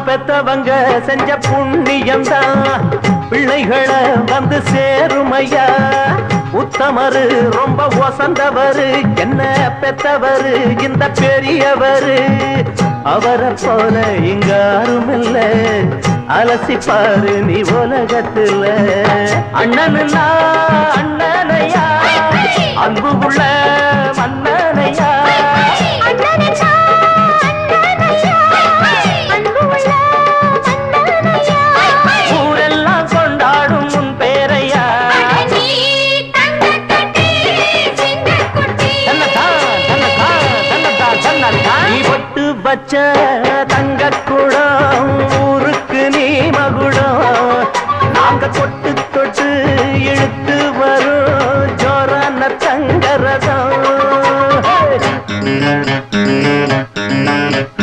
பெத்தவங்க செஞ்ச புண்ணியம்தான் பிள்ளைகளை வந்து சேருமையா. உத்தமரு ரொம்ப ஒசந்தவரு என்ன பெத்தவரு இந்த பெரியவரு. அவரை போல இங்க யாருமில்ல அலசிப்பாரு நீ உலகத்துல. அண்ணனுன்னா அண்ணனையா அன்பு உள்ள மன்னனையா. ஊரெல்லாம் கொண்டாடும் உன் பேரையா. நீ பொட்டு வச்ச தங்க குடம்